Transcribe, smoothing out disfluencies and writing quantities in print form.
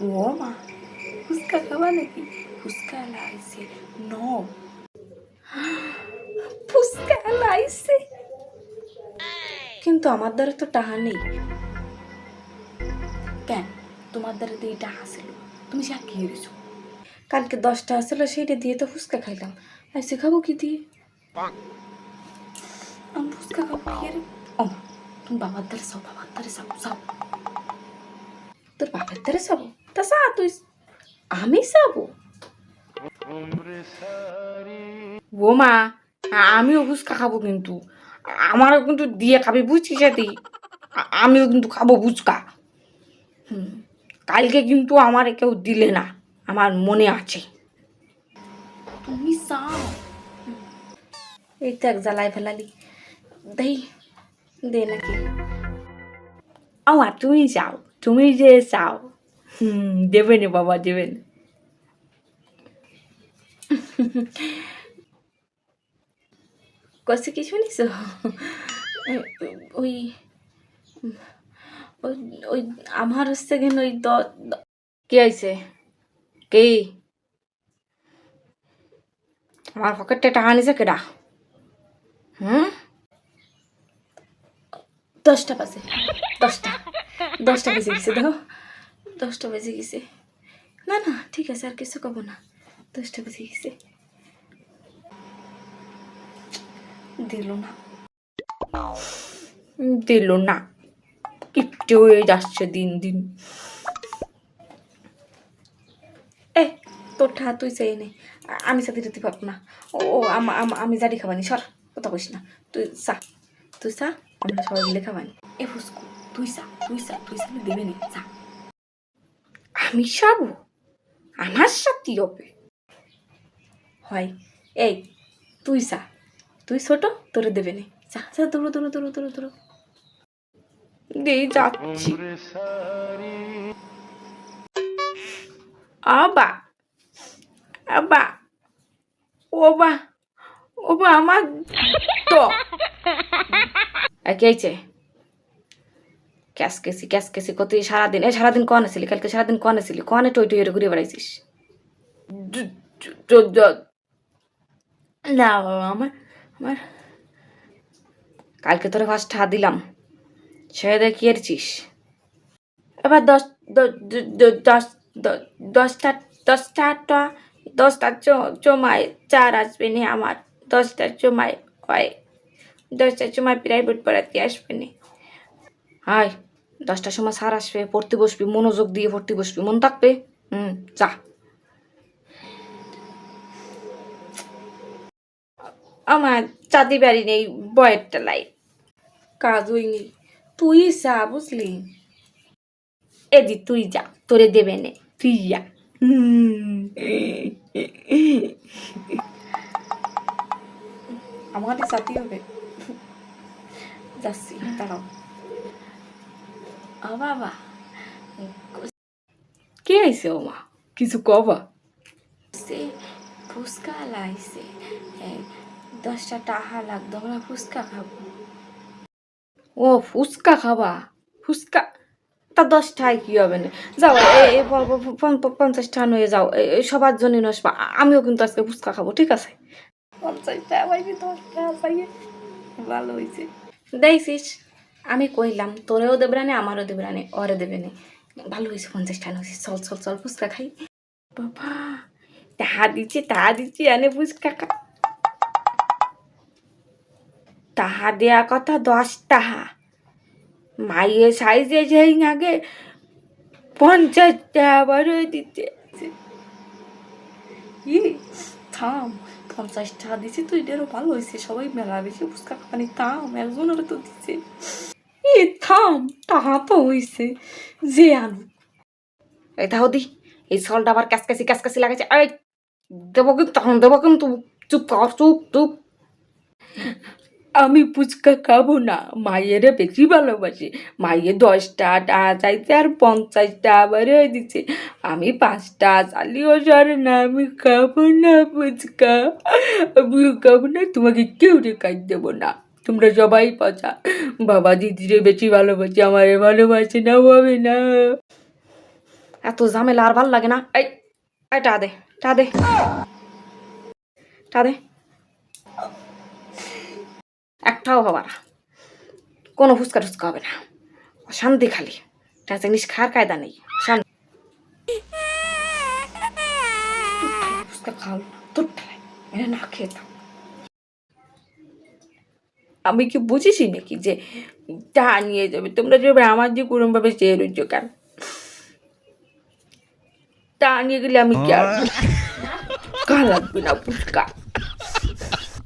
ও মা, ফুচকা খাবা নাকি? ফুচকা লাইছে ন, ফুচকা লাইছে, কিন্তু আমার দ্বারা তো টাকা নেই। কেন তোমার দ্বারা তো এই টাকা ছিল, তুমি যা কি হয়েছো? কালকে 10টা আসলো, সেইটা দিয়ে তো ফুচকা খাইলাম। আইসে খাবো কি দিয়ে? আমি ফুচকা খাবো কি রে? ও মা, তুমি বাবার দ্বারা যাও, বাবার দ্বারা যাও, যাও। তোর বাবার দ্বারা যাবো? তা যা তুই, আমি যাবো? ও মা, আমিও ফুচকা খাবো, কিন্তু আমারও কিন্তু দিয়ে খাবি, বুঝছিস? সাথে আমিও কিন্তু খাবো ফুচকা। কালকে কিন্তু আমার কেউ দিলে না, আমার মনে আছে। তুমি যাও, এই তো এক জ্বালায় ফেলালি, দেই দে নাকি? আমা তুমি যাও, তুমি যে যাও। দেবে না বাবা, দেবেন। কষ্ট কি শুনিস? ওই ওই ওই আমার হচ্ছে কেন ওই কি হয়েছে? কি আমার পকেটে টাকা নিছে কেডা? 10টা বাজে, 10টা, 10টা বেজে গেছে, দেখো 10টা বেজে গেছে। না না ঠিক আছে, আর কিছু কব না, 10টা বেজে গেছে। দিল না, দিল না, কিপটে হয়ে যাচ্ছে দিন দিন। এ তোর ঠাহা তুই চাই নে, আমি সাথে দিতে পারবো না। ও আমি জাডি খাবানি, সর, কথা কইস না। তুই চা, তুই চা, আমরা সবাই মিলে খাবানি। এ ফুসকু, তুই চা, তুই চা, তুই চা দেবে নি, চা। আমি খাবো, আমার সাথে হবে হয়। এই তুই চা, তুই ছোট, তোরে দেবে নি, চা চা, দৌড়ো দৌড়ো দৌড়ো দৌড়ো দৌড়ো। দিয়ে যাচ্ছি। আবা, আবা, ওবা, ওবা আমার তো কে হয়েছে? ক্যাসকেসি ক্যাসকেসি কত সারাদিন, এই সারাদিন কনে ছিলি? কালকে সারাদিন কনে ছিলি? কনে টই টই ঘুরে বেড়াইছিস? না বাবা, আমার আমার কালকে তোরে ফার্স্ট হাত দিলাম, সে কি এরছিস? এবার 10টা 10টা জমায় 4 আসবে নি আমার, 10টা জমায় হয়, 10টার সময় প্রাইভেট পড়াতে আসবে নি। হাই, 10টার সময় স্যার আসবে, পড়তে বসবি, মনোযোগ দিয়ে পড়তে বসবি, মন থাকবে। যা। আমার চাঁদি বাড়ি নেই, বয়ের টেলাই কাজ হইনি, তুই যা, বুঝলি? এদি তুই যা, তোরে দেবে নে, তুই যা। আমাদের সাথেই হবে, যাচ্ছি, দাঁড়াও। ও বাবা, কে আইছে? ও মা, কিছু কবা? সে ফুচকা লাইছে, 10টা টাকা লাগতো, আমরা ফুচকা খাবো। ও ফুচকা খাবা? ফুচকা তা 10টায় কি হবে না, যাও, 50টা নিয়ে যাও, সবার জন্য নসবা। আমিও কিন্তু আজকে ফুচকা খাবো, ঠিক আছে? 50টা পাইবি, 10টা পাইয়ে ভালো হয়েছে। দেখছিস, আমি কইলাম তোরেও দেবে না, আমারও দেবে না, ওরে দেবে না, ভালো হয়েছে, 50টা নয়েছে। চল চল চল ফুচকা খাই। বাবা, তাহা দিচ্ছি এনে ফুচকা খা। তাহা দেয়া কথা 10 টাকা, মাইয়ে সাইজে যেই আগে 50টা আবার দিতে। ই থাম, 50টা দিছি তুই, এটারও ভালো হয়েছে, সবাই মেলা বেশি ফুচকা খাবানি, থাম, একজনের তো দিছে। ই থাম, তাহা তো হয়েছে, যে আনু। এই তাহো দি, এই সলটা আবার ক্যাসকাসি ক্যাসকাসি লাগাইছে। এই দেবো কিন্তু, তখন দেবো কিন্তু, চুপ কর, চুপ চুপ। আমি ফুচকা খাবো না, মায়েরে বেশি ভালোবাসি। মাইয়ে 10টা চাইছে আর 50টা আবার দিচ্ছে, আমি 5টা চালিও সরে না, আমি খাবো না ফুচকা, আমি খাবো না, তোমাকে কেউ রেখাই দেবো না, তোমরা সবাই পচা। বাবা দিদিরে বেশি ভালোবাসি, আমারে ভালোবাসে না, হবে না। এত ঝামেলা আর ভাল লাগে না। এই এই টা দে, টা দে, টা দে। একটাও হবে না, কোনো ফুচকা টুচকা হবে না, শান্তি খালি। তা জিনিস খাওয়ার কায়দা নেই, শান্তি। ফুচকা খাও তোর ঠেলায়, এটা না খেয়ে থাক। আমি কি বুঝেছি নাকি যে চা নিয়ে যাবে? তোমরা যে আমার যে কোরম ভাবে চেয়ে রইছ কেন? চা নিয়ে গেলে আমি কি আর লাগবে না ফুচকা।